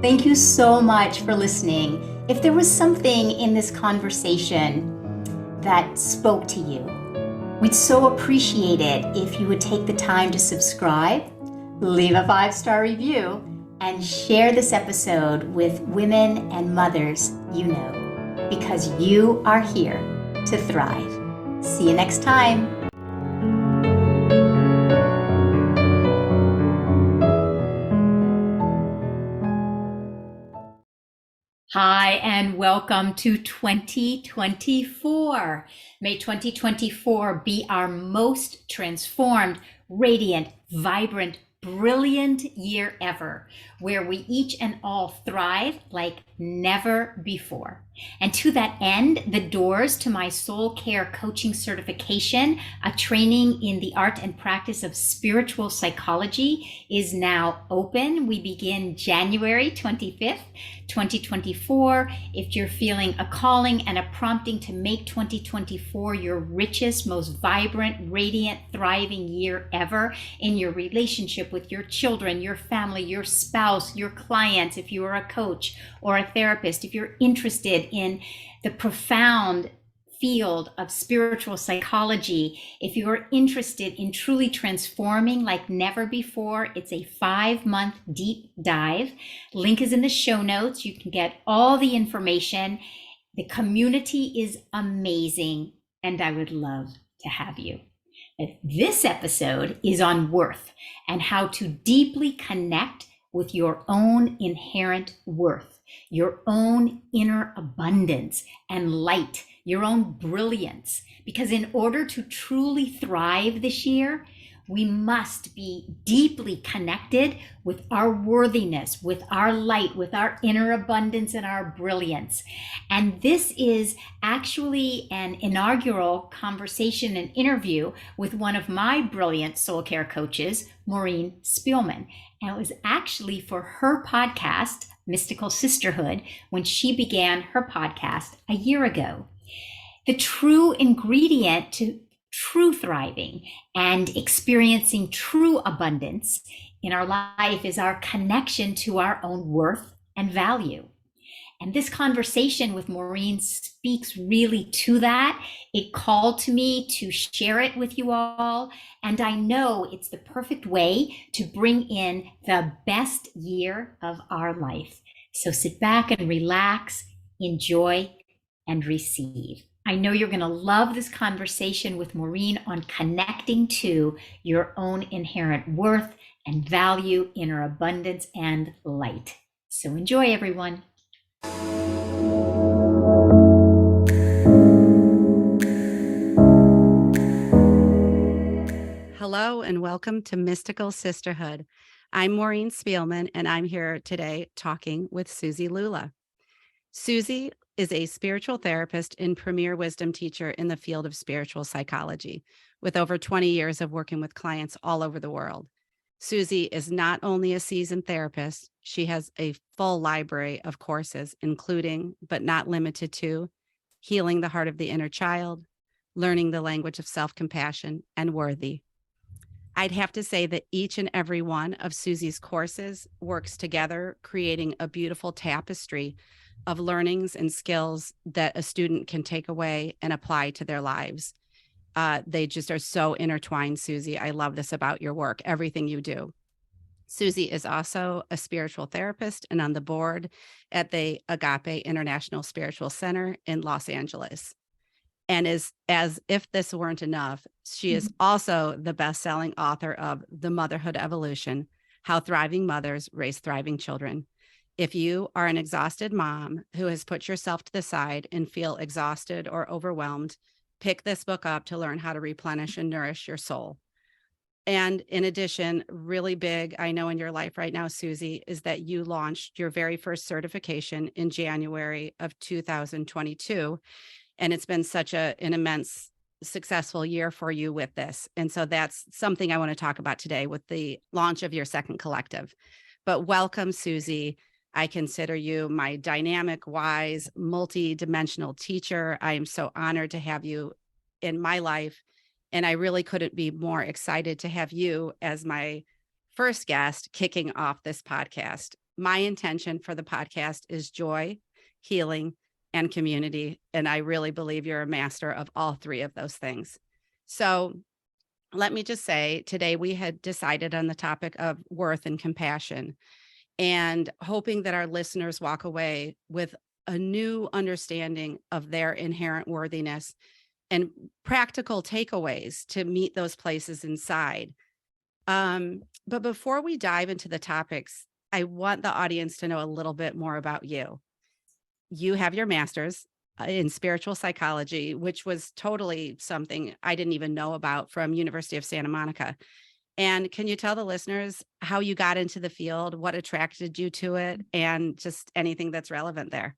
Thank you so much for listening. If there was something in this conversation that spoke to you, we'd so appreciate it if you would take the time to subscribe, leave a 5-star review, and share this episode with women and mothers you know, because you are here to thrive. See you next time. Hi, and welcome to 2024. May 2024 be our most transformed, radiant, vibrant, brilliant year ever, where we each and all thrive like never before. And to that end, the doors to my soul care coaching certification, a training in the art and practice of spiritual psychology, is now open. We begin January 25th. 2024. If you're feeling a calling and a prompting to make 2024 your richest, most vibrant, radiant, thriving year ever in your relationship with your children, your family, your spouse, your clients, if you are a coach or a therapist, if you're interested in the profound field of spiritual psychology, if you are interested in truly transforming like never before, it's a 5-month deep dive. Link is in the show notes. You can get all the information. The community is amazing, and I would love to have you. This episode is on worth and how to deeply connect with your own inherent worth, your own inner abundance and light, your own brilliance. Because in order to truly thrive this year, we must be deeply connected with our worthiness, with our light, with our inner abundance and our brilliance. And this is actually an inaugural conversation and interview with one of my brilliant soul care coaches, Maureen Spielman. And it was actually for her podcast, Mystical Sisterhood, when she began her podcast a year ago. The true ingredient to true thriving and experiencing true abundance in our life is our connection to our own worth and value. And this conversation with Maureen speaks really to that. It called to me to share it with you all. And I know it's the perfect way to bring in the best year of our life. So sit back and relax, enjoy, and receive. I know you're going to love this conversation with Maureen on connecting to your own inherent worth and value, inner abundance, and light. So enjoy, everyone. Hello and welcome to Mystical Sisterhood. I'm Maureen Spielman, and I'm here today talking with Suzi Lula. Suzi is a spiritual therapist and premier wisdom teacher in the field of spiritual psychology, with over 20 years of working with clients all over the world. Suzi is not only a seasoned therapist, she has a full library of courses, including, but not limited to, Healing the Heart of the Inner Child, Learning the Language of Self-Compassion, and Worthy. I'd have to say that each and every one of Suzi's courses works together, creating a beautiful tapestry of learnings and skills that a student can take away and apply to their lives. They just are so intertwined, Suzi. I love this about your work, everything you do. Suzi is also a spiritual therapist and on the board at the Agape International Spiritual Center in Los Angeles. And as if this weren't enough, she is also the best-selling author of The Motherhood Evolution, How Thriving Mothers Raise Thriving Children. If you are an exhausted mom who has put yourself to the side and feel exhausted or overwhelmed, pick this book up to learn how to replenish and nourish your soul. And in addition, really big, I know in your life right now, Suzi, is that you launched your very first certification in January of 2022. And it's been such an immense, successful year for you with this. And so that's something I want to talk about today with the launch of your second collective. But welcome, Suzi. I consider you my dynamic, wise, multi-dimensional teacher. I am so honored to have you in my life. And I really couldn't be more excited to have you as my first guest kicking off this podcast. my intention for the podcast is joy, healing, and community. And I really believe you're a master of all three of those things. So let me just say today we had decided on the topic of worth and compassion, and hoping that our listeners walk away with a new understanding of their inherent worthiness and practical takeaways to meet those places inside. But before we dive into the topics, I want the audience to know a little bit more about you. You have your master's in spiritual psychology, which was totally something I didn't even know about, from University of Santa Monica. And can you tell the listeners how you got into the field, what attracted you to it, and just anything that's relevant there?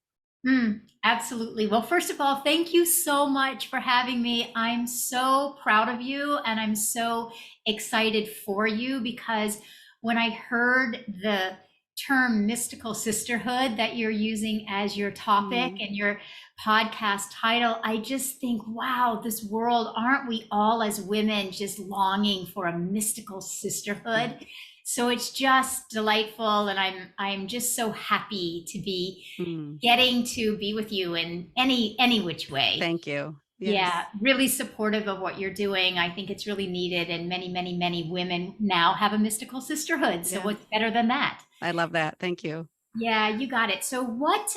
Absolutely. Well, first of all, thank you so much for having me. I'm so proud of you and I'm so excited for you, because when I heard the term mystical sisterhood that you're using as your topic and your podcast title, I just think, wow, this world, aren't we all as women just longing for a mystical sisterhood? So it's just delightful, and I'm just so happy to be getting to be with you in any which way. Thank you. Yeah, Yes. really supportive of what you're doing. I think it's really needed, and many women now have a mystical sisterhood. So Yeah. what's better than that? I love that. Thank you. Yeah, you got it. So what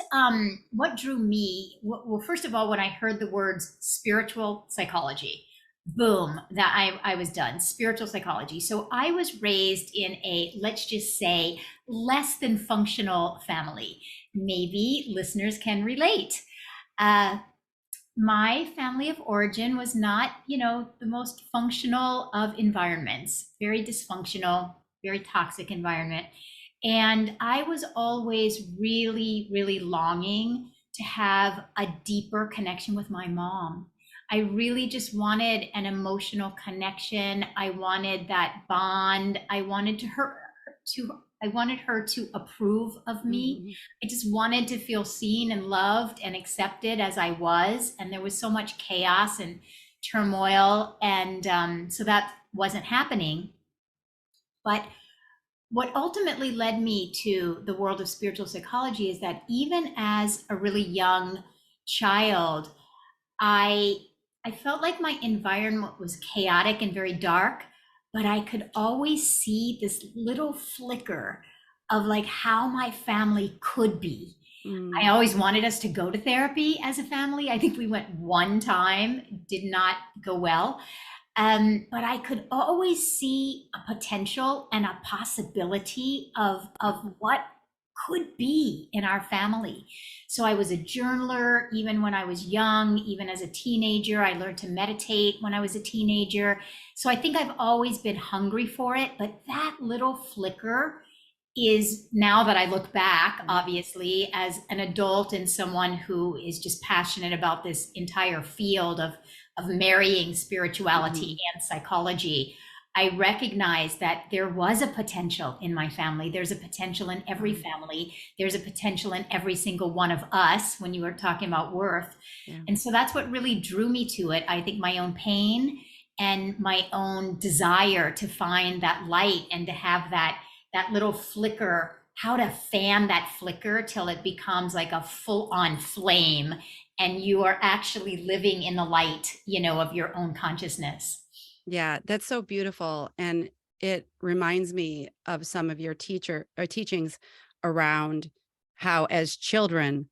drew me? Well, first of all, when I heard the words spiritual psychology, boom, that I was done. Spiritual psychology. So I was raised in a, let's just say, less than functional family. Maybe listeners can relate. My family of origin was not, the most functional of environments, very dysfunctional, very toxic environment. And I was always really, really longing to have a deeper connection with my mom. I really just wanted an emotional connection. I wanted that bond. I wanted her to approve of me. I just wanted to feel seen and loved and accepted as I was. And there was so much chaos and turmoil. And so that wasn't happening. But what ultimately led me to the world of spiritual psychology is that even as a really young child, I I felt like my environment was chaotic and very dark, but I could always see this little flicker of like how my family could be. I always wanted us to go to therapy as a family. I think we went one time, did not go well. But I could always see a potential and a possibility of what could be in our family. So I was a journaler even when I was young, even as a teenager. I learned to meditate when I was a teenager. So I think I've always been hungry for it. But that little flicker is, now that I look back, obviously, as an adult and someone who is just passionate about this entire field of marrying spirituality and psychology, I recognize that there was a potential in my family. There's a potential in every family. There's a potential in every single one of us when you were talking about worth. Yeah. And so that's what really drew me to it. I think my own pain and my own desire to find that light and to have that little flicker, how to fan that flicker till it becomes like a full on flame and you are actually living in the light, of your own consciousness. Yeah, that's so beautiful. And it reminds me of some of your teachings around how as children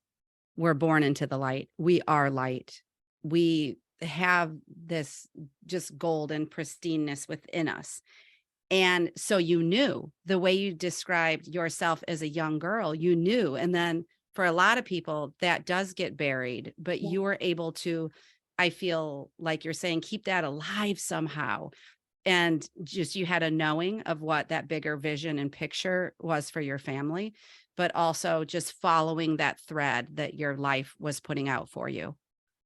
we're born into the light. We are light. We have this just golden pristineness within us. And so you knew the way you described yourself as a young girl, you knew. And then for a lot of people that does get buried, but you were able to, I feel like you're saying, keep that alive somehow. And just you had a knowing of what that bigger vision and picture was for your family, but also just following that thread that your life was putting out for you.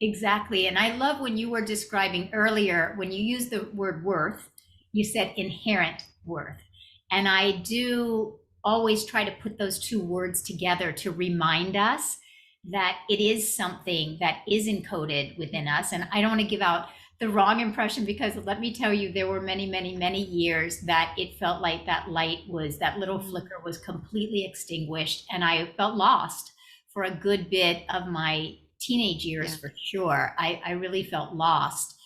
Exactly. And I love when you were describing earlier, when you used the word worth, you said inherent worth. And I do always try to put those two words together to remind us that it is something that is encoded within us. And I don't want to give out the wrong impression, because let me tell you, there were many, many, many years that it felt like that little Mhm. flicker was completely extinguished, and I felt lost for a good bit of my teenage years, Yeah. for sure. I really felt lost.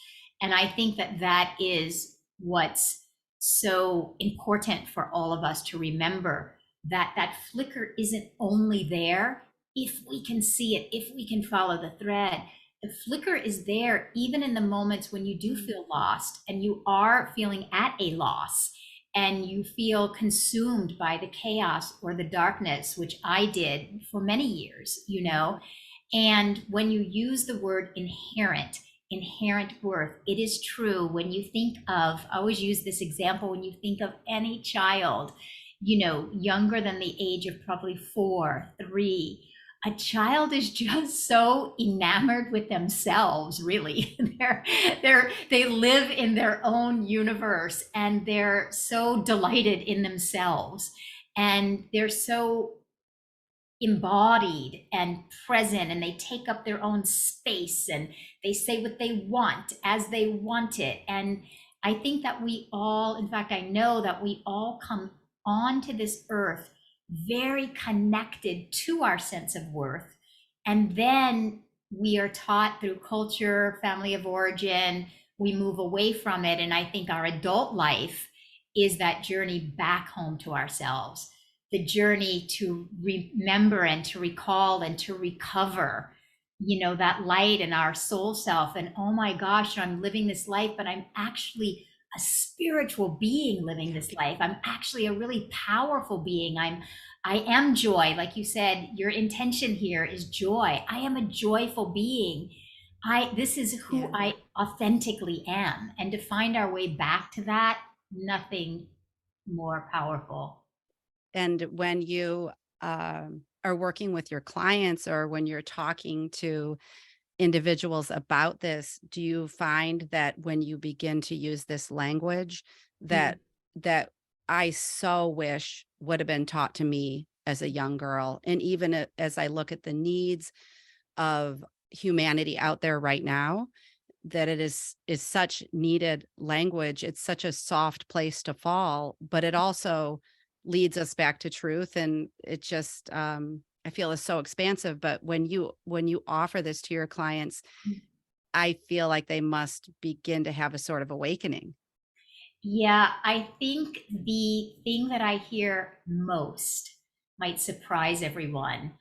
And I think that that is what's so important for all of us to remember, that that flicker isn't only there if we can see it, if we can follow the thread. The flicker is there even in the moments when you do Mm. feel lost and you are feeling at a loss and you feel consumed by the chaos or the darkness, which I did for many years, you Yeah. know. And when you use the word inherent, inherent worth, it is true. When you think of, I always use this example, when you think of any child, younger than the age of probably 4, 3, a child is just so enamored with themselves, really. They live in their own universe and they're so delighted in themselves. And they're so embodied and present, and they take up their own space and they say what they want as they want it. And I think that we all, in fact, I know that we all come onto this earth very connected to our sense of worth. And then we are taught through culture, family of origin, we move away from it. And I think our adult life is that journey back home to ourselves, the journey to remember and to recall and to recover, that light in our soul self. And oh my gosh, I'm living this life, but I'm actually a spiritual being living this life. I'm actually a really powerful being. I am joy. Like you said, your intention here is joy. I am a joyful being. This is who Yeah. I authentically am. And to find our way back to that, nothing more powerful. And when you are working with your clients or when you're talking to individuals about this, do you find that when you begin to use this language Mm. that I so wish would have been taught to me as a young girl, and even as I look at the needs of humanity out there right now, that it is such needed language. It's such a soft place to fall, but it also leads us back to truth, and it just I feel is so expansive. But when you offer this to your clients, I feel like they must begin to have a sort of awakening. Yeah, I think the thing that I hear most might surprise everyone.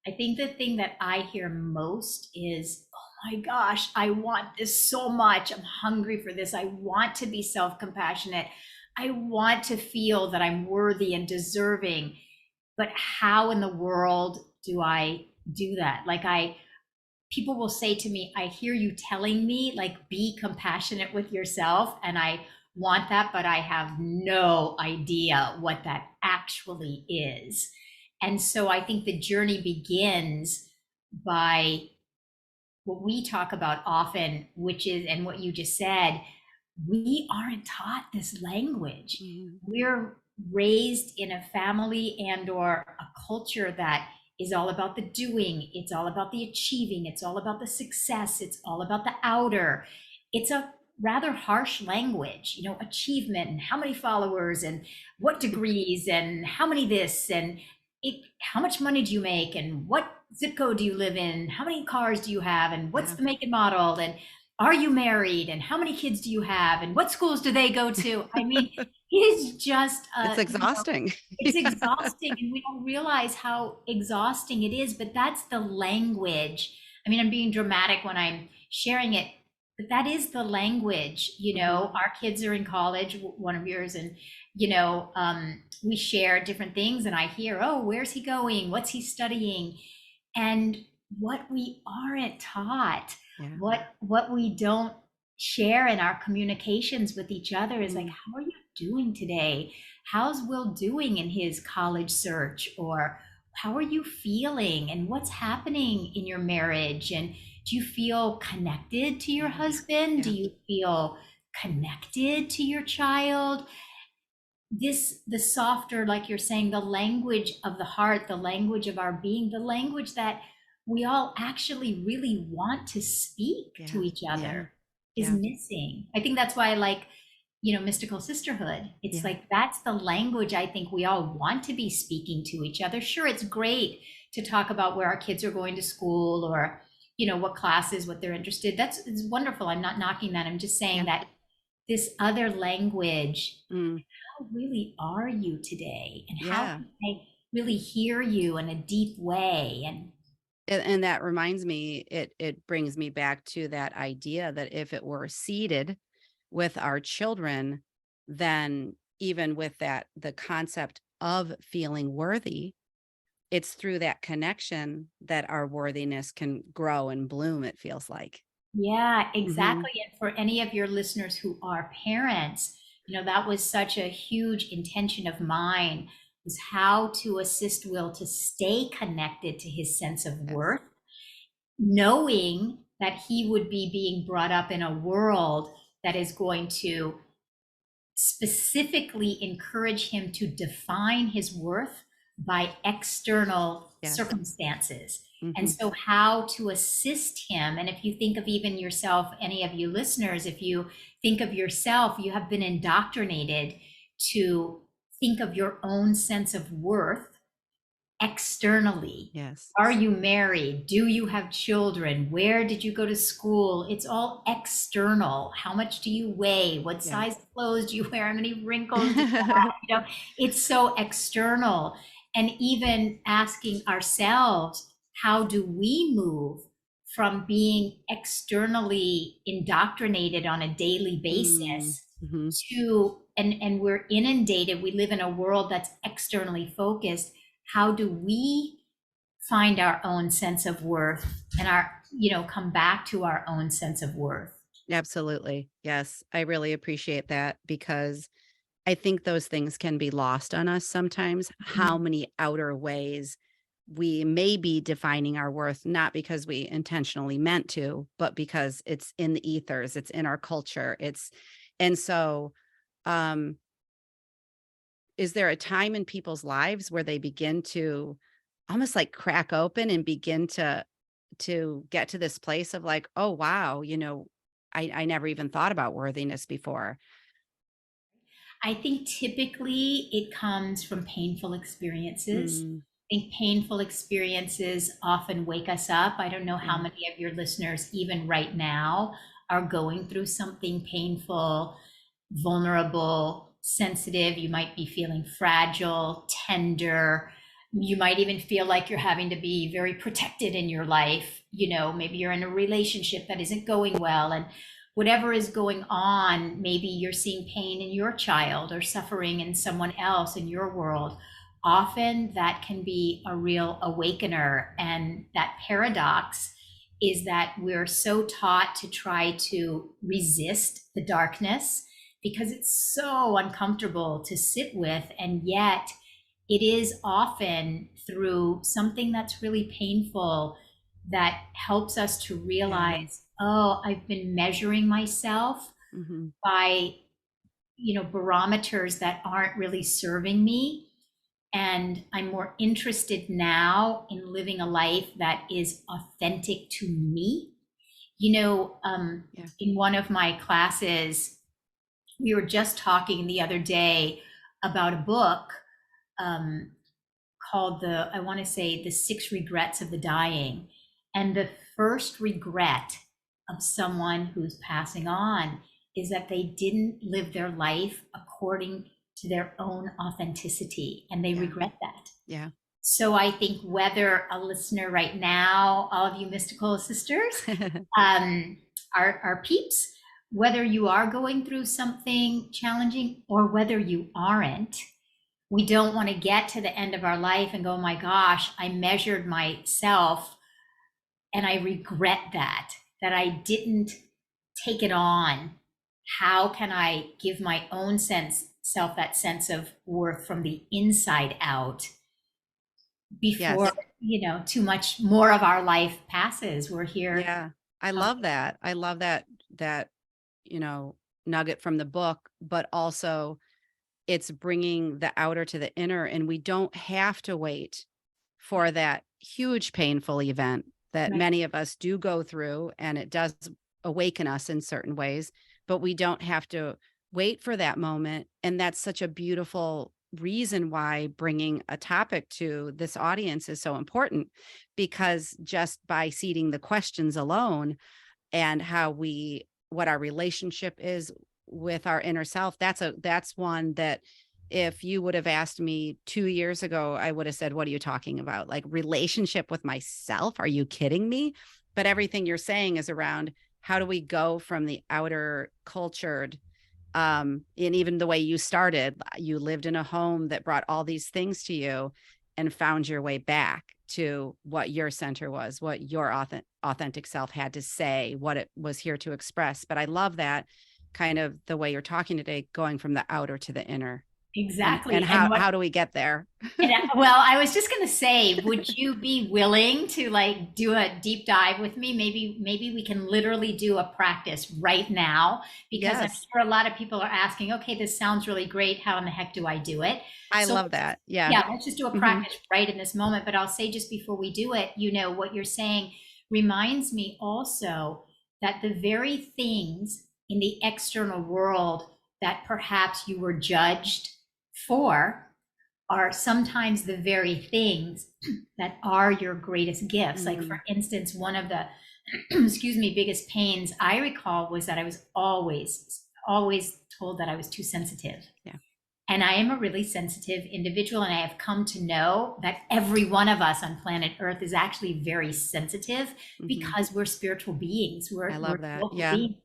I think the thing that I hear most is, oh my gosh, I want this so much. I'm hungry for this. I want to be self compassionate. I want to feel that I'm worthy and deserving. But how in the world do I do that? People will say to me, I hear you telling me, like, be compassionate with yourself. And I want that, but I have no idea what that actually is. And so I think the journey begins by what we talk about often, which is, and what you just said, we aren't taught this language. Mhm. We're raised in a family and or a culture that is all about the doing, it's all about the achieving, it's all about the success, it's all about the outer. It's a rather harsh language, achievement and how many followers and what degrees and how many this and how much money do you make and what zip code do you live in, how many cars do you have and what's Yeah. the make and model, and are you married and how many kids do you have and what schools do they go to? I mean, it is just It's exhausting. it's Yeah. exhausting, and we don't realize how exhausting it is, but that's the language. I mean, I'm being dramatic when I'm sharing it, but that is the language. Mhm. Our kids are in college, one of yours, and we share different things, and I hear, oh, where's he going, what's he studying? And what we aren't taught, Yeah. what we don't share in our communications with each other is like, Mm. how are you doing today? How's Will doing in his college search? Or how are you feeling and what's happening in your marriage? And do you feel connected to your Yeah. husband? Do Yeah. you feel connected to your child? The softer, like you're saying, the language of the heart, the language of our being, the language that we all actually really want to speak to Yeah. each Yeah. other. is Yeah. missing. I think that's why I like, mystical sisterhood. It's Yeah. like that's the language I think we all want to be speaking to each other. Sure, it's great to talk about where our kids are going to school, or what classes, what they're interested. It's wonderful. I'm not knocking that. I'm just saying Yeah. that this other language, Mm, how really are you today? And how yeah. can I really hear you in a deep way? And And that reminds me, it brings me back to that idea that if it were seeded with our children, then even with that, the concept of feeling worthy, it's through that connection that our worthiness can grow and bloom, it feels like. yeah, Hmm. exactly. And for any of your listeners who are parents, that was such a huge intention of mine, was how to assist Will to stay connected to his sense of Yes. worth, knowing that he would be being brought up in a world that is going to specifically encourage him to define his worth by external Yes. circumstances. And Hmm. so, how to assist him. And if you think of even yourself, any of you listeners, if you think of yourself, you have been indoctrinated to think of your own sense of worth externally. Yes. Are you married? Do you have children? Where did you go to school? It's all external. How much do you weigh? What Yes. size clothes do you wear? How many wrinkles do you have? It's so external. And even asking ourselves, how do we move from being externally indoctrinated on a daily Mm, basis hmm. to, and we're inundated, we live in a world that's externally focused. How do we find our own sense of worth and come back to our own sense of worth? Absolutely. Yes. I really appreciate that because I think those things can be lost on us sometimes, how many outer ways we may be defining our worth, not because we intentionally meant to, but because it's in the ethers, it's in our culture. And so, um, is there a time in people's lives where they begin to almost like crack open and begin to get to this place of like, oh wow, I never even thought about worthiness before. I think typically it comes from painful experiences. Mm, I think painful experiences often wake us up. I don't know how yeah. many of your listeners, even right now, are going through something painful, vulnerable, sensitive. You might be feeling fragile, tender. You might even feel like you're having to be very protected in your life. Maybe you're in a relationship that isn't going well. And whatever is going on, maybe you're seeing pain in your child or suffering in someone else in your world. Often that can be a real awakener. And that paradox is that we're so taught to try to resist the darkness because it's so uncomfortable to sit with. And yet, it is often through something that's really painful that helps us to Yeah. realize, oh, I've been measuring myself Hmm. by, barometers that aren't really serving me. And I'm more interested now in living a life that is authentic to me. Yeah. In one of my classes, we were just talking the other day about a book um, called I want to say, The Six Regrets of the Dying. And the first regret of someone who's passing on is that they didn't live their life according to their own authenticity, and they Yeah. regret that. Yeah. So I think whether a listener right now, all of you mystical sisters, um, our peeps, whether you are going through something challenging or whether you aren't, we don't want to get to the end of our life and go, oh my gosh, I measured myself and I regret that I didn't take it on. How can I give my own self that sense of worth from the inside out before, Yes. too much more of our life passes? We're here. Yeah. I love that. I love that, you know, nugget from the book, but also it's bringing the outer to the inner, and we don't have to wait for that huge painful event that Right. many of us do go through, and it does awaken us in certain ways, but we don't have to wait for that moment. And that's such a beautiful reason why bringing a topic to this audience is so important, because just by seeding the questions alone and what our relationship is with our inner self, that's one that if you would have asked me 2 years ago, I would have said, what are you talking about? Like, relationship with myself? Are you kidding me? But everything you're saying is around, how do we go from the outer cultured, and even the way you started, you lived in a home that brought all these things to you and found your way back to what your center was, what your authentic self had to say, what it was here to express. But I love that kind of the way you're talking today, going from the outer to the inner. And Exactly. how do we get there? Well, I was just going to say, would you be willing to like do a deep dive with me? Maybe we can literally do a practice right now, because I'm Yes, sure a lot of people are asking, okay, this sounds really great. How in the heck do I do it? I So love that. Yeah. yeah, let's just do a Hmm. practice right in this moment. But I'll say just before we do it, what you're saying reminds me also that the very things in the external world that perhaps you were judged for are sometimes the very things that are your greatest gifts. Like, Mm, for instance, one of the, excuse me, biggest pains I recall was that I was always told that I was too sensitive. yeah. And I am a really sensitive individual. And I have come to know that every one of us on planet Earth is actually very sensitive, Hmm. because we're spiritual beings. I We're love that. soulful Yeah. beings.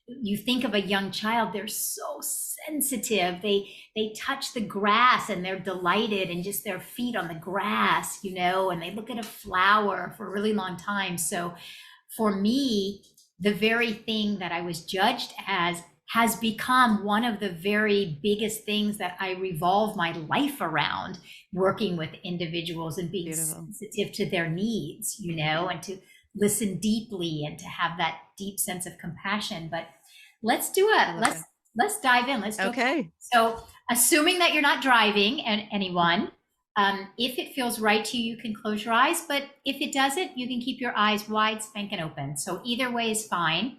You think of a young child, they're so sensitive. They touch the grass and they're delighted, and just their feet on the grass, and they look at a flower for a really long time. So for me, the very thing that I was judged as has become one of the very biggest things that I revolve my life around, working with individuals and being Beautiful. sensitive to their needs, and to listen deeply and to have that deep sense of compassion. But let's do I it. love Let's that. let's dive in. Let's do it. Okay. So, assuming that you're not driving, and anyone, if it feels right to you, you can close your eyes. But if it doesn't, you can keep your eyes wide, spanking open. So either way is fine.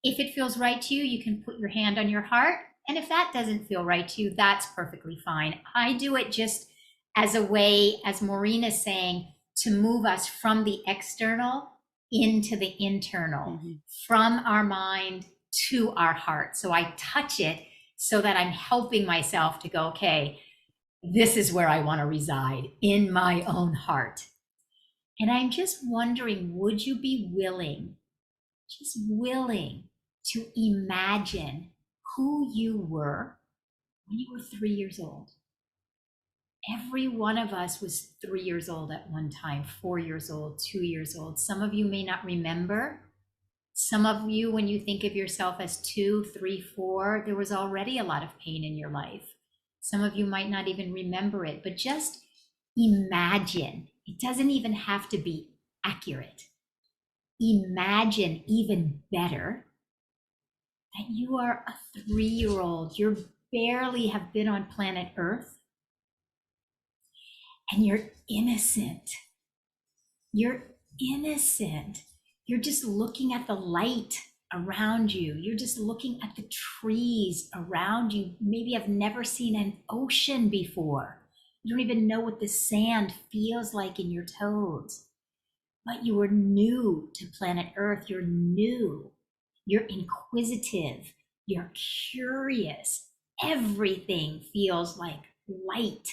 If it feels right to you, you can put your hand on your heart. And if that doesn't feel right to you, that's perfectly fine. I do it just as a way, as Maureen is saying, to move us from the external into the internal, Hmm. from our mind to our heart. So I touch it so that I'm helping myself to go, okay, this is where I want to reside, in my own heart. And I'm just wondering, would you be willing, just willing, to imagine who you were when you were 3 years old? Every one of us was 3 years old at one time, 4 years old, 2 years old. Some of you may not remember. Some of you, when you think of yourself as 2, 3, 4, there was already a lot of pain in your life. Some of you might not even remember it, but just imagine. It doesn't even have to be accurate. Imagine even better that you are a 3 year old. You barely have been on planet Earth, and you're innocent. You're innocent. You're just looking at the light around you. You're just looking at the trees around you. Maybe have never seen an ocean before. You don't even know what the sand feels like in your toes. But you are new to planet Earth. You're new. You're inquisitive. You're curious. Everything feels like light.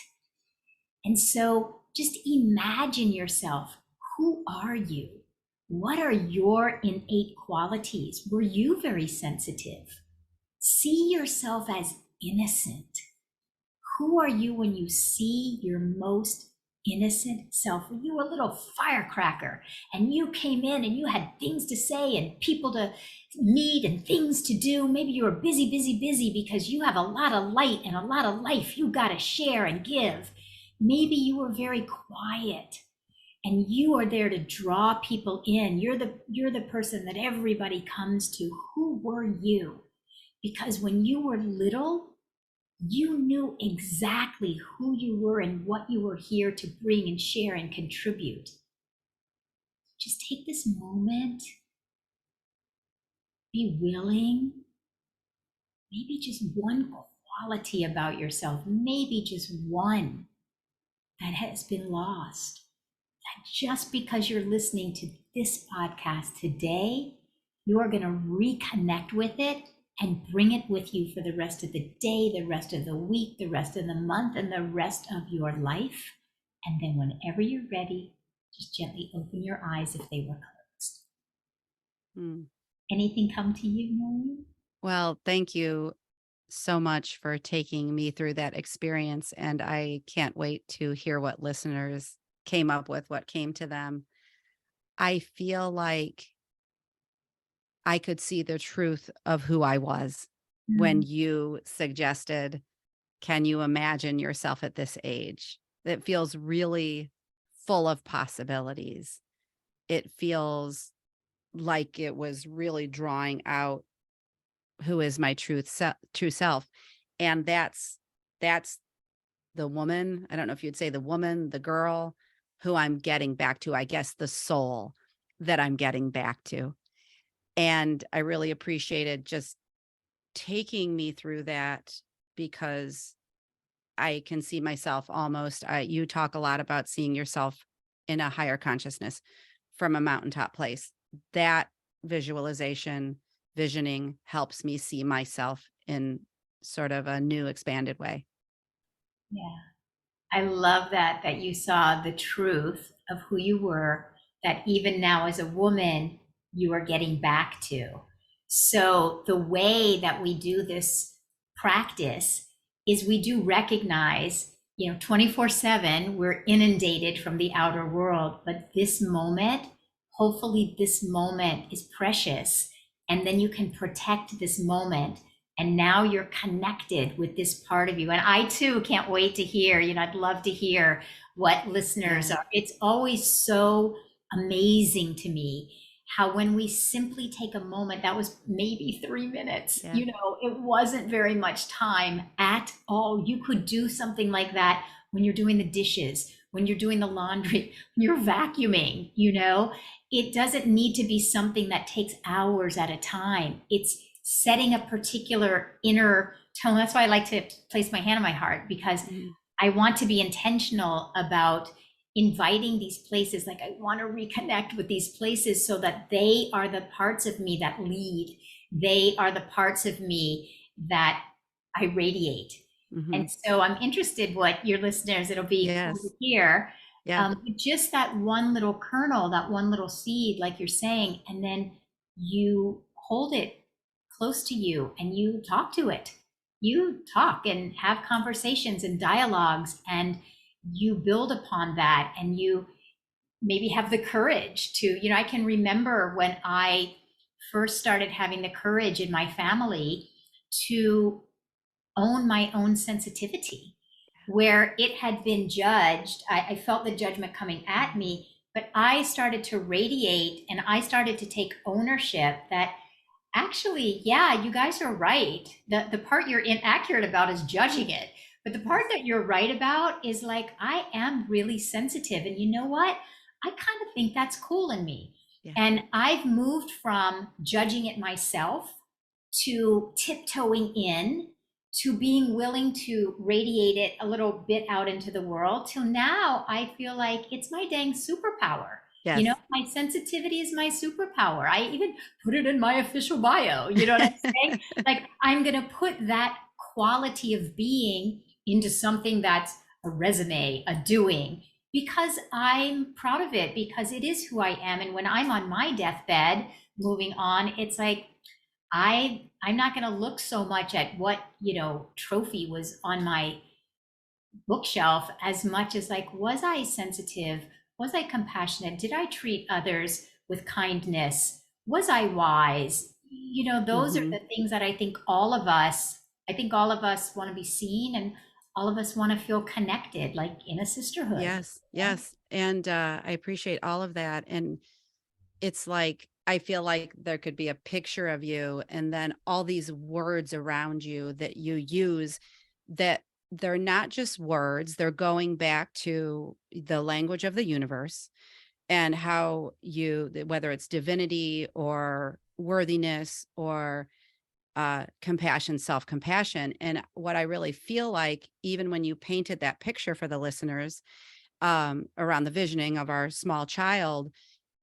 And so just imagine yourself. Who are you? What are your innate qualities? Were you very sensitive? See yourself as innocent. Who are you when you see your most innocent self? When you were a little firecracker and you came in and you had things to say and people to meet and things to do. Maybe you were busy, busy, busy because you have a lot of light and a lot of life you got to share and give. Maybe you were very quiet and you are there to draw people in. You're the person that everybody comes to. Who were you? Because when you were little, you knew exactly who you were and what you were here to bring and share and contribute. Just take this moment Be willing, maybe just one quality about yourself, maybe just one that has been lost. That just because you're listening to this podcast today, you are going to reconnect with it and bring it with you for the rest of the day, the rest of the week, the rest of the month, and the rest of your life. And then whenever you're ready, just gently open your eyes if they were closed. Hmm. Anything come to you, Maureen? Well, thank you so much for taking me through that experience. And I can't wait to hear what listeners came up with, what came to them. I feel like I could see the truth of who I was when Mm, you suggested, can you imagine yourself at this age? It feels really full of possibilities. It feels like it was really drawing out who is my true self. And that's the woman, I don't know if you'd say the woman, the girl who I'm getting back to, I guess the soul that I'm getting back to. And I really appreciated just taking me through that because I can see myself almost, you talk a lot about seeing yourself in a higher consciousness from a mountaintop place. That visualization, visioning helps me see myself in sort of a new expanded way. yeah. I love that you saw the truth of who you were, that even now as a woman, you are getting back to. So the way that we do this practice is we do recognize, 24/7, we're inundated from the outer world, but this moment, hopefully this moment is precious. And then you can protect this moment, and now you're connected with this part of you. And I too can't wait to hear, I'd love to hear what listeners Yeah. are. It's always so amazing to me how when we simply take a moment, that was maybe 3 minutes, Yeah. it wasn't very much time at all. You could do something like that when you're doing the dishes, when you're doing the laundry, when you're vacuuming, it doesn't need to be something that takes hours at a time. It's setting a particular inner tone. That's why I like to place my hand on my heart, because Mhm. I want to be intentional about inviting these places. Like, I want to reconnect with these places so that they are the parts of me that lead. They are the parts of me that I radiate. And Mhm. so I'm interested what your listeners, it'll be cool to Yes. hear. Yeah. Just that one little kernel, that one little seed, like you're saying, and then you hold it close to you and you talk to it. You talk and have conversations and dialogues, and you build upon that, and you maybe have the courage to, I can remember when I first started having the courage in my family to own my own sensitivity, where it had been judged. I felt the judgment coming at me, but I started to radiate and I started to take ownership that actually, yeah, you guys are right. The part you're inaccurate about is judging it. But the part Yes. that you're right about is like, I am really sensitive. And you know what? I kind of think that's cool in me. Yeah. And I've moved from judging it myself to tiptoeing in to being willing to radiate it a little bit out into the world, till now I feel like it's my dang superpower. Yes. My sensitivity is my superpower. I even put it in my official bio. You know what I'm saying? Like, I'm going to put that quality of being into something that's a resume, a doing, because I'm proud of it, because it is who I am. And when I'm on my deathbed, moving on, it's like, I'm not going to look so much at what, trophy was on my bookshelf, as much as like, was I sensitive? Was I compassionate? Did I treat others with kindness? Was I wise? Those are Mhm. the things that I think all of us want to be seen, and all of us want to feel connected, like in a sisterhood. Yes. Yes. And I appreciate all of that. And it's like, I feel like there could be a picture of you and then all these words around you that you use, that they're not just words, they're going back to the language of the universe and how you, whether it's divinity or worthiness or compassion, self-compassion. And what I really feel like, even when you painted that picture for the listeners, around the visioning of our small child,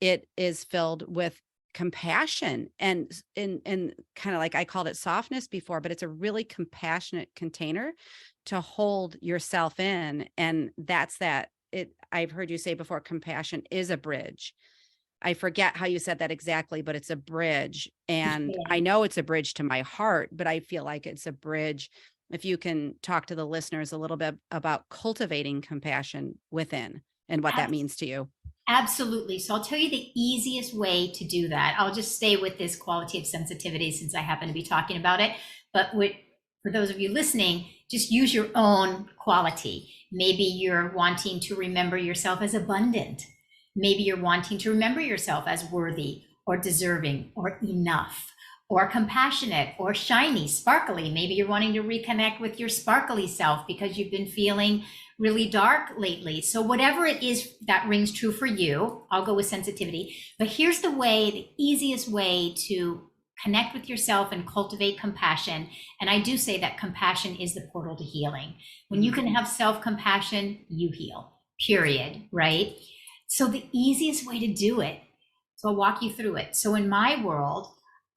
it is filled with compassion and kind of like, I called it softness before, but it's a really compassionate container to hold yourself in. And that's that. I've heard you say before, compassion is a bridge. I forget how you said that exactly, but it's a bridge. And I know it's a bridge to my heart, but I feel like it's a bridge. If you can talk to the listeners a little bit about cultivating compassion within and what that means to you. Absolutely. So I'll tell you the easiest way to do that. I'll just stay with this quality of sensitivity since I happen to be talking about it. But for those of you listening, just use your own quality. Maybe you're wanting to remember yourself as abundant. Maybe you're wanting to remember yourself as worthy or deserving or enough or compassionate or shiny, sparkly. Maybe you're wanting to reconnect with your sparkly self because you've been feeling really dark lately. So whatever it is that rings true for you, I'll go with sensitivity. But here's the easiest way to connect with yourself and cultivate compassion. And I do say that compassion is the portal to healing. When you can have self-compassion, you heal, period, right? So the easiest way to do it, so I'll walk you through it. So in my world,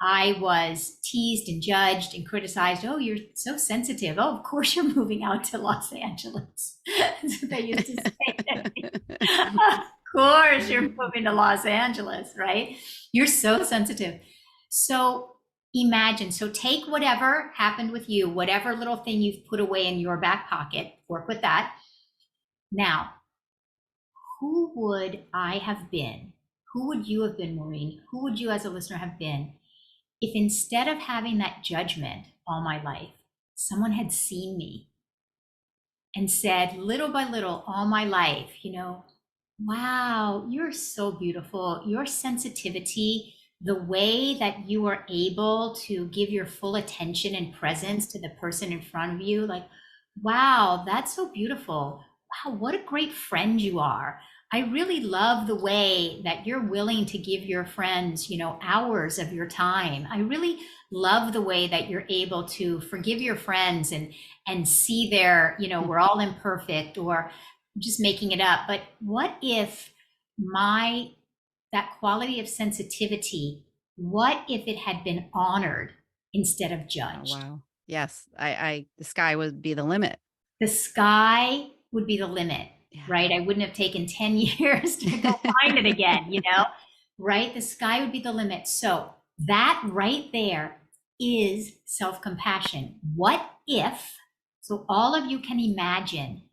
I was teased and judged and criticized. Oh, you're so sensitive. Oh, of course you're moving out to Los Angeles. That's what they used to say. Of course you're moving to Los Angeles, right? You're so sensitive. So imagine, so take whatever happened with you, whatever little thing you've put away in your back pocket, work with that. Now, who would I have been? Who would you have been, Maureen? Who would you as a listener have been if instead of having that judgment all my life, someone had seen me and said little by little all my life, wow, you're so beautiful. Your sensitivity, the way that you are able to give your full attention and presence to the person in front of you, like, wow, that's so beautiful. Wow, what a great friend you are. I really love the way that you're willing to give your friends, hours of your time. I really love the way that you're able to forgive your friends and see their, we're all imperfect, or just making it up. But what if that quality of sensitivity, what if it had been honored instead of Oh, judged? wow. Yes. The sky would be the limit. The sky would be the limit, Yeah. right? I wouldn't have taken 10 years to go find it again, right? The sky would be the limit. So that right there is self-compassion. What if, so all of you can imagine,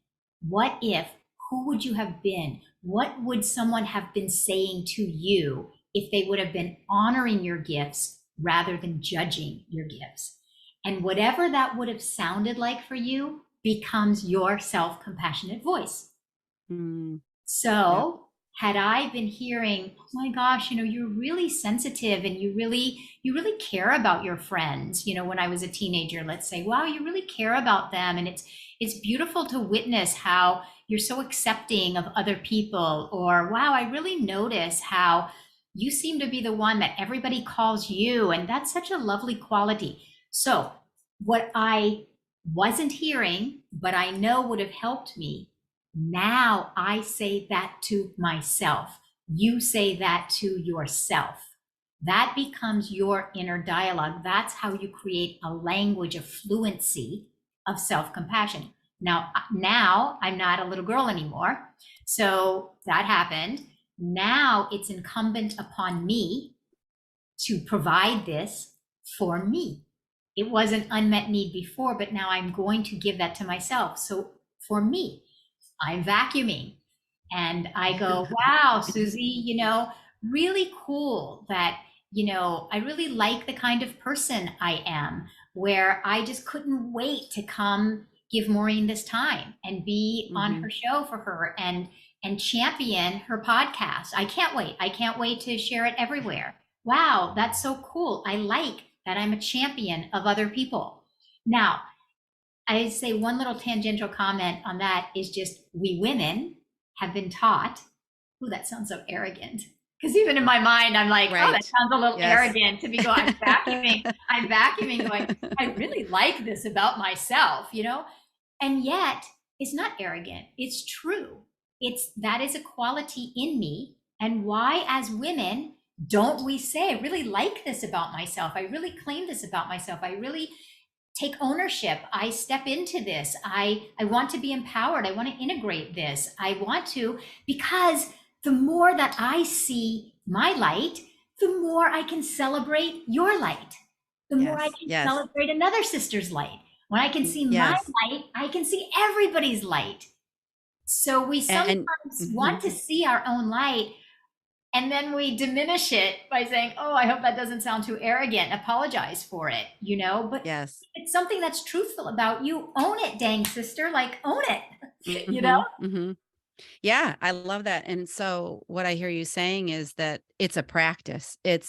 what if, who would you have been? What would someone have been saying to you if they would have been honoring your gifts rather than judging your gifts? And whatever that would have sounded like for you becomes your self-compassionate voice. So had I been hearing, oh my gosh, you're really sensitive and you really care about your friends, when I was a teenager, let's say, wow, you really care about them. And it's beautiful to witness how you're so accepting of other people, or wow, I really notice how you seem to be the one that everybody calls you. And that's such a lovely quality. So what I wasn't hearing, but I know would have helped me, now I say that to myself. You say that to yourself. That becomes your inner dialogue. That's how you create a language of fluency of self-compassion. Now I'm not a little girl anymore. So that happened. Now it's incumbent upon me to provide this for me. It was an unmet need before, but now I'm going to give that to myself. So for me, I'm vacuuming and I go, wow, Suzi, really cool that, I really like the kind of person I am, where I just couldn't wait to come give Maureen this time and be on her show for her and champion her podcast. I can't wait. I can't wait to share it everywhere. Wow, that's so cool. I like that I'm a champion of other people. Now, I say one little tangential comment on that is just we women have been taught, oh, that sounds so arrogant, Because even in my mind, I'm like, oh, that Right. sounds a little Yes. arrogant to be going, I'm vacuuming going, I really like this about myself, you know? And yet it's not arrogant. It's true. It's that is a quality in me. And why, as women, don't we say, I really like this about myself? I really claim this about myself. I really take ownership. I step into this. I want to be empowered. I want to integrate this. I want to, because the more that I see my light, the more I can celebrate your light. The more I Yes. can Yes. celebrate another sister's light. When I can see my Yes. light, I can see everybody's light. So we And sometimes want mhm. to see our own light, and then we diminish it by saying, oh, I hope that doesn't sound too arrogant, apologize for it, you know? But Yes. it's something that's truthful about you. Own it, dang sister, like own it, you know? Hmm. Hmm. Yeah, I love that. And so what I hear you saying is that it's a practice. It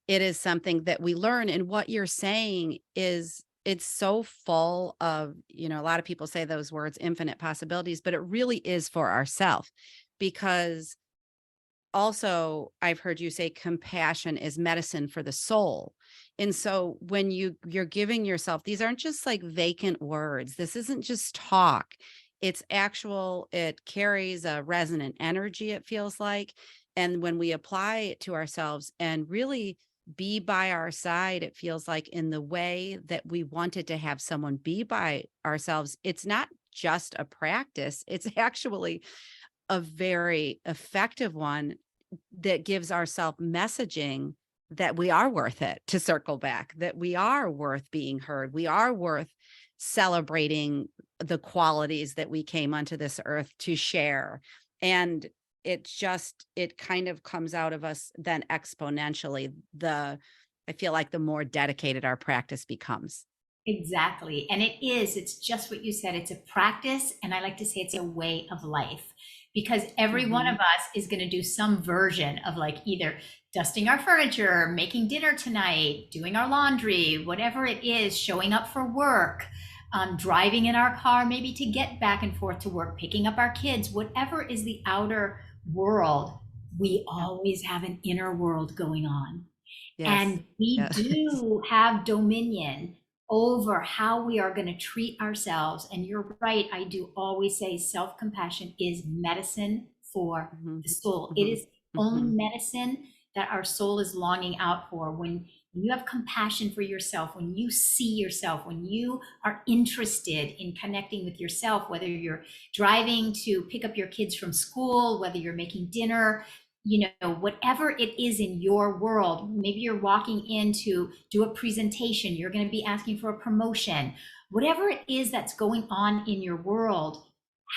is something that we learn. And what you're saying is it's so full of, a lot of people say those words, infinite possibilities, but it really is for ourselves because also I've heard you say compassion is medicine for the soul. And so when you're giving yourself, these aren't just like vacant words. This isn't just talk. It's actual, it carries a resonant energy, it feels like. And when we apply it to ourselves and really be by our side, it feels like in the way that we wanted to have someone be by ourselves, it's not just a practice, it's actually a very effective one that gives ourself messaging that we are worth it, to circle back, that we are worth being heard. We are worth celebrating the qualities that we came onto this earth to share. And it kind of comes out of us then exponentially. I feel like the more dedicated our practice becomes. Exactly. And it's just what you said. It's a practice. And I like to say it's a way of life, because every one of Hmm. us is going to do some version of like either dusting our furniture, making dinner tonight, doing our laundry, whatever it is, showing up for work, driving in our car, maybe to get back and forth to work, picking up our kids, whatever is the outer world. We Yeah. always have an inner world going on. Yes. And we Yes. do have dominion over how we are going to treat ourselves. And you're right. I do always say self compassion is medicine for Hmm. the soul. It Hmm. is the only Hmm. medicine that our soul is longing out for. When you have compassion for yourself, when you see yourself, when you are interested in connecting with yourself, whether you're driving to pick up your kids from school, whether you're making dinner, whatever it is in your world, maybe you're walking in to do a presentation, you're going to be asking for a promotion, whatever it is that's going on in your world,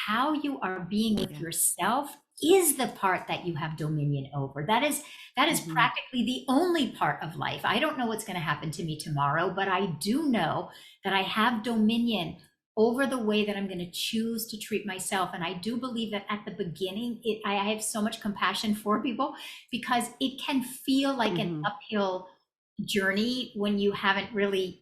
how you are being with Yeah. yourself is the part that you have dominion over. That is Hmm. practically the only part of life. I don't know what's going to happen to me tomorrow, but I do know that I have dominion over the way that I'm going to choose to treat myself. And I do believe that at the beginning, I have so much compassion for people, because it can feel like an Hmm. uphill journey when you haven't really.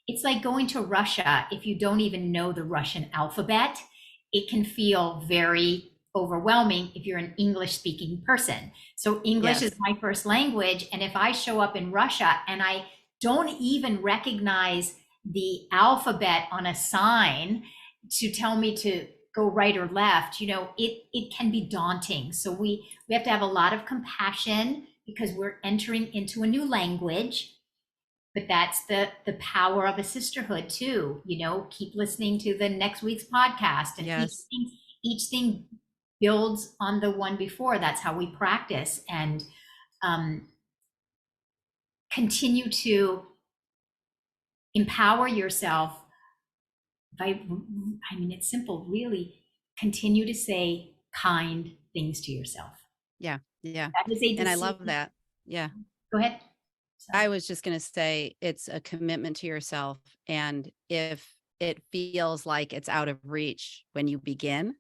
It's like going to Russia. If you don't even know the Russian alphabet, it can feel very overwhelming if you're an English speaking person. So English is Yes. my first language. And if I show up in Russia and I don't even recognize the alphabet on a sign to tell me to go right or left, it can be daunting. So we have to have a lot of compassion, because we're entering into a new language. But that's the power of a sisterhood too. Keep listening to the next week's podcast, and Yes. each thing builds on the one before. That's how we practice and um, continue to empower yourself by, I mean, it's simple, really. Continue to say kind things to yourself. Yeah. Yeah. That is a And I love decision. that. Yeah. Go ahead. I Sorry. was just going to say it's a commitment to yourself. And if it feels like it's out of reach when you begin,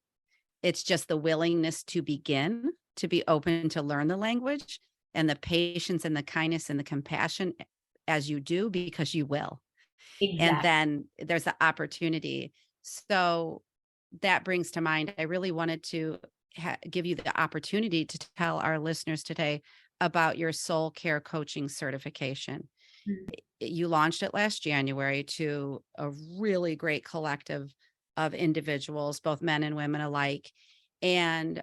it's just the willingness to begin, to be open to learn the language and the patience and the kindness and the compassion as you do, because you will. And Exactly. then there's the opportunity. So that brings to mind, I really wanted to give you the opportunity to tell our listeners today about your soul care coaching certification. Mm. You launched it last January to a really great collective of individuals, both men and women alike. And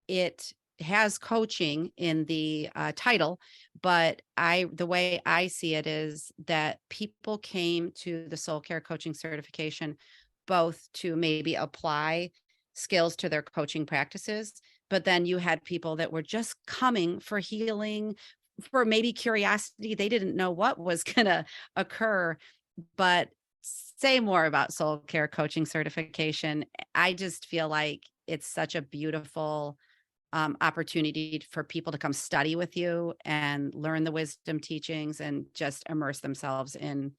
it has coaching in the title, but the way I see it is that people came to the soul care coaching certification both to maybe apply skills to their coaching practices, but then you had people that were just coming for healing, for maybe curiosity. They didn't know what was going to occur. But say more about soul care coaching certification. I just feel like it's such a beautiful opportunity for people to come study with you and learn the wisdom teachings and just immerse themselves in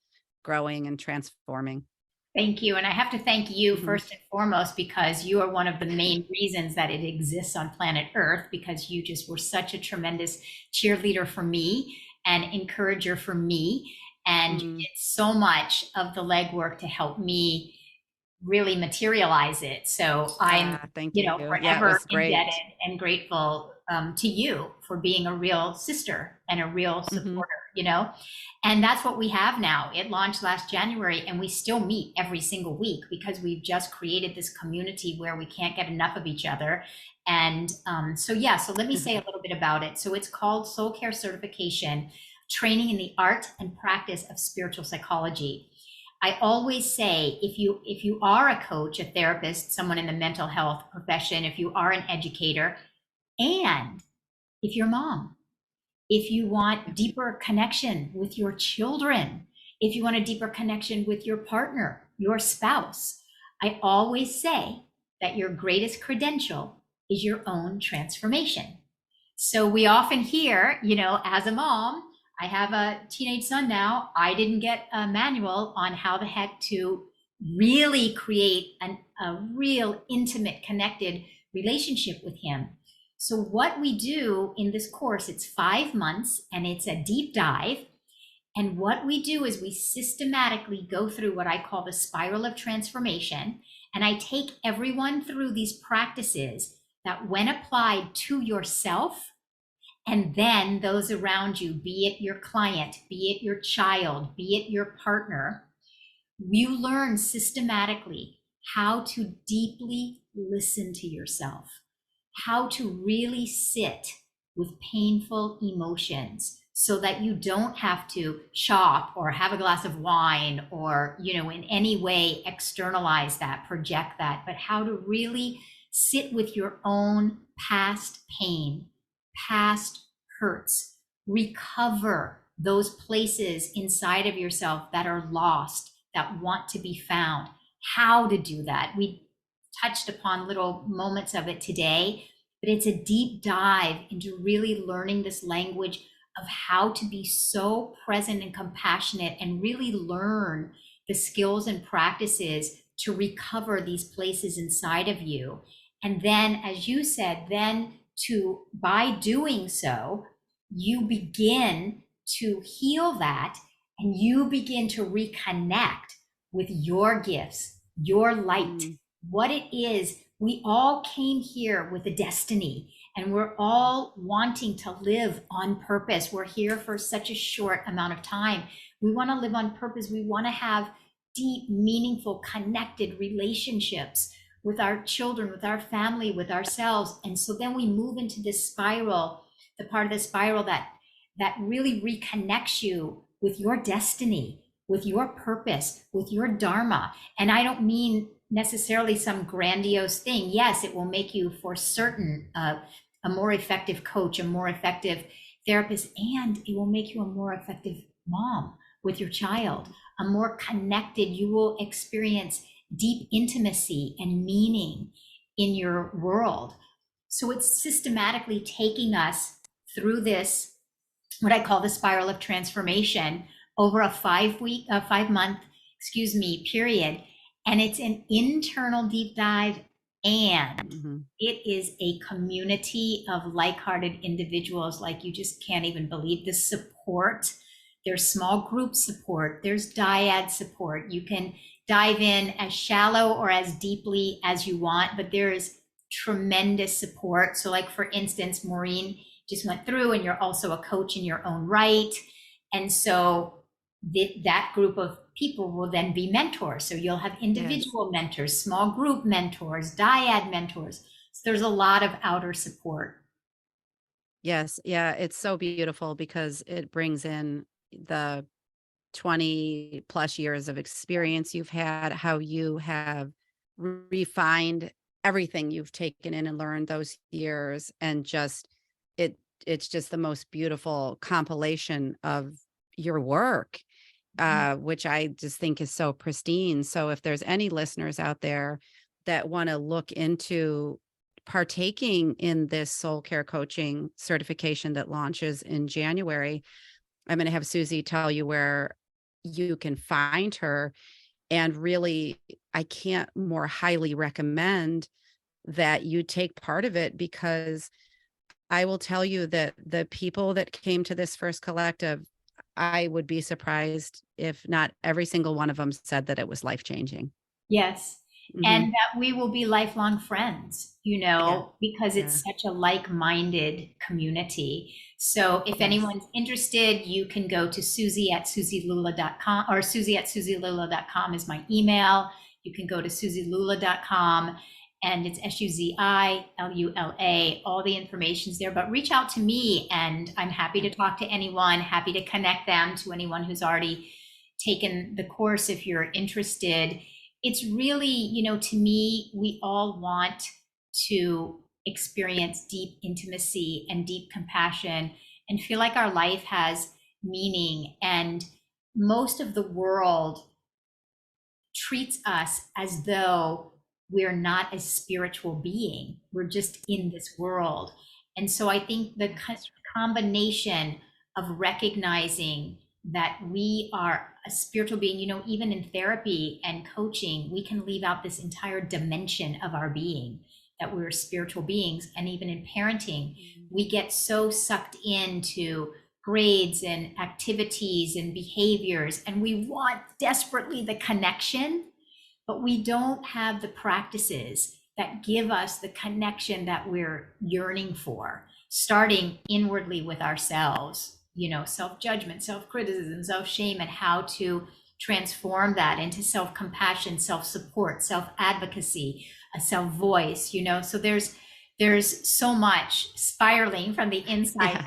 growing and transforming. Thank you. And I have to thank you Mhm. first and foremost because you are one of the main reasons that it exists on planet Earth, because you just were such a tremendous cheerleader for me and encourager for me. And you Mm. did so much of the legwork to help me really materialize it. So I'm, Thank you. Yeah, it forever was indebted great. and grateful to you for being a real sister and a real Hmm. supporter. And that's what we have now. It launched last January, and we still meet every single week because we've just created this community where we can't get enough of each other. And so let me say a little bit about it. So it's called Soul Care Certification, Training in the Art and Practice of Spiritual Psychology. I always say if you are a coach, a therapist, someone in the mental health profession, if you are an educator, and if you're mom, if you want deeper connection with your children, if you want a deeper connection with your partner, your spouse, I always say that your greatest credential is your own transformation. So we often hear, as a mom, I have a teenage son now. I didn't get a manual on how the heck to really create a real intimate, connected relationship with him. So what we do in this course, it's 5 months and it's a deep dive. And what we do is we systematically go through what I call the spiral of transformation. And I take everyone through these practices that, when applied to yourself, and then those around you, be it your client, be it your child, be it your partner, you learn systematically how to deeply listen to yourself, how to really sit with painful emotions so that you don't have to shop or have a glass of wine or, in any way externalize that, project that, but how to really sit with your own past pain, past hurts, recover those places inside of yourself that are lost, that want to be found, how to do that. We touched upon little moments of it today, but it's a deep dive into really learning this language of how to be so present and compassionate and really learn the skills and practices to recover these places inside of you. And then, as you said, then by doing so, you begin to heal that, and you begin to reconnect with your gifts, your light, Mm. what it is. We all came here with a destiny, and we're all wanting to live on purpose. We're here for such a short amount of time. We want to live on purpose. We want to have deep, meaningful, connected relationships with our children, with our family, with ourselves. And so then we move into this spiral, the part of the spiral that really reconnects you with your destiny, with your purpose, with your dharma. And I don't mean necessarily some grandiose thing. Yes, it will make you, for certain, a more effective coach, a more effective therapist, and it will make you a more effective mom with your child, a more connected. You will experience deep intimacy and meaning in your world. So it's systematically taking us through this, what I call the spiral of transformation, over a 5 month, period. And it's an internal deep dive, and Mhm. it is a community of like-hearted individuals. Like, you just can't even believe the support. There's small group support, there's dyad support. You can dive in as shallow or as deeply as you want, but there is tremendous support. So like, for instance, Maureen just went through, and you're also a coach in your own right. And so that group of people will then be mentors. So you'll have individual mentors, small group mentors, dyad mentors. So there's a lot of outer support. Yes. Yeah. It's so beautiful because it brings in the 20 plus years of experience you've had, how you have refined everything you've taken in and learned those years. And just it's just the most beautiful compilation of your work, which I just think is so pristine. So if there's any listeners out there that want to look into partaking in this soul care coaching certification that launches in January, I'm going to have Suzi tell you where you can find her. And really, I can't more highly recommend that you take part of it, because I will tell you that the people that came to this first collective, I would be surprised if not every single one of them said that it was life-changing. Yes. And that we will be lifelong friends, Yeah. because Yeah. it's such a like-minded community. So if Yes. anyone's interested, you can go to Suzi@SuziLula.com, or Suzi@SuziLula.com is my email. You can go to SuziLula.com, and it's SuziLula. All the information's there, but reach out to me, and I'm happy to talk to anyone, happy to connect them to anyone who's already taken the course if you're interested. It's really, to me, we all want to experience deep intimacy and deep compassion and feel like our life has meaning. And most of the world treats us as though we're not a spiritual being. We're just in this world. And so I think the combination of recognizing that we are a spiritual being, even in therapy and coaching, we can leave out this entire dimension of our being, that we're spiritual beings. And even in parenting, we get so sucked into grades and activities and behaviors, and we want desperately the connection, but we don't have the practices that give us the connection that we're yearning for, starting inwardly with ourselves. Self-judgment, self-criticism, self-shame, and how to transform that into self-compassion, self-support, self-advocacy, a self-voice. So there's so much spiraling from the inside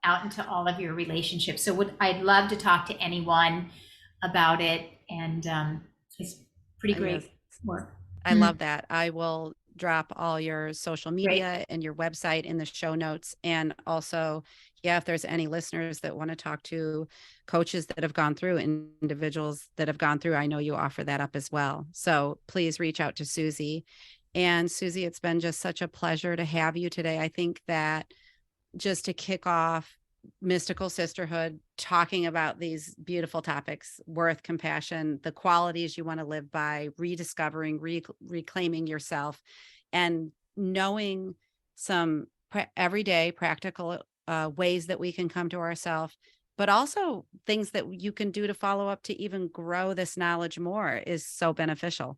out into all of your relationships. So I'd love to talk to anyone about it, and it's pretty great work. I love that. I will drop all your social media and your website in the show notes. And also, if there's any listeners that want to talk to coaches that have gone through, individuals that have gone through, I know you offer that up as well. So please reach out to Suzi. And Suzi, it's been just such a pleasure to have you today. I think that just to kick off Mystical Sisterhood, talking about these beautiful topics, worth, compassion, the qualities you want to live by, rediscovering, reclaiming yourself, and knowing some everyday practical ways that we can come to ourselves, but also things that you can do to follow up to even grow this knowledge more, is so beneficial.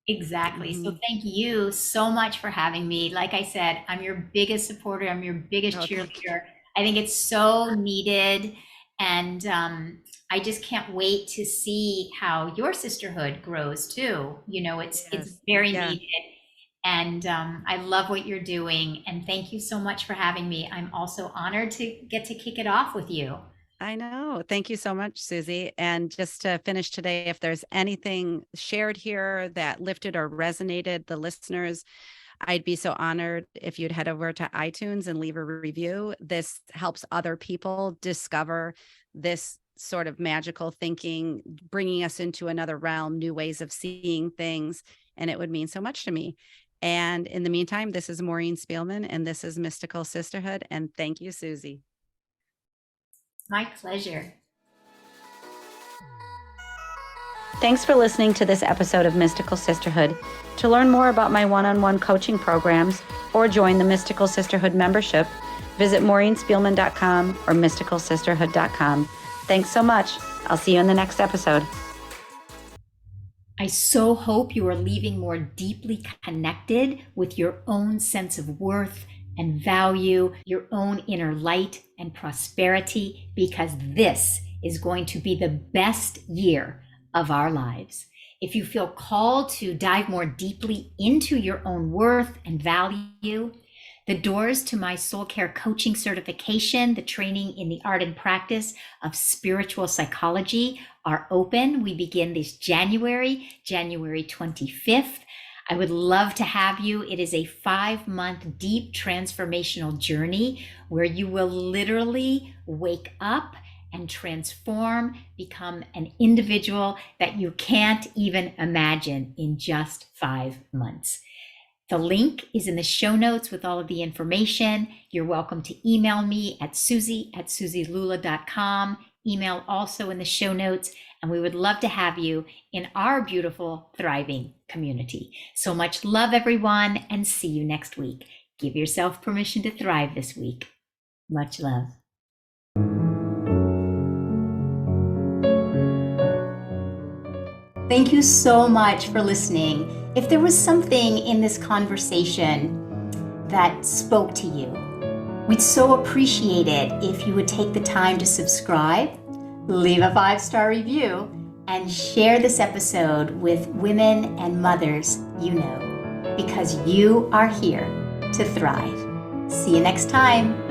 Exactly. So thank you so much for having me. Like I said, I'm your biggest supporter. I'm your biggest cheerleader. I think it's so needed. And I just can't wait to see how your sisterhood grows too. It's very needed. And I love what you're doing. And thank you so much for having me. I'm also honored to get to kick it off with you. I know. Thank you so much, Suzi. And just to finish today, if there's anything shared here that lifted or resonated the listeners, I'd be so honored if you'd head over to iTunes and leave a review. This helps other people discover this sort of magical thinking, bringing us into another realm, new ways of seeing things. And it would mean so much to me. And in the meantime, this is Maureen Spielman, and this is Mystical Sisterhood. And thank you, Suzi. My pleasure. Thanks for listening to this episode of Mystical Sisterhood. To learn more about my one-on-one coaching programs or join the Mystical Sisterhood membership, visit MaureenSpielman.com or MysticalSisterhood.com. Thanks so much. I'll see you in the next episode. I so hope you are leaving more deeply connected with your own sense of worth and value, your own inner light and prosperity, because this is going to be the best year of our lives. If you feel called to dive more deeply into your own worth and value, the doors to my soul care coaching certification, the training in the art and practice of spiritual psychology, are open. We begin this January 25th. I would love to have you. It is a 5-month deep transformational journey where you will literally wake up and transform, become an individual that you can't even imagine in just 5 months. The link is in the show notes with all of the information. You're welcome to email me at suzi@suzilula.com. Email also in the show notes, and we would love to have you in our beautiful, thriving community. So much love, everyone, and see you next week. Give yourself permission to thrive this week. Much love. Thank you so much for listening. If there was something in this conversation that spoke to you, we'd so appreciate it if you would take the time to subscribe, leave a 5-star review, and share this episode with women and mothers you know, because you are here to thrive. See you next time.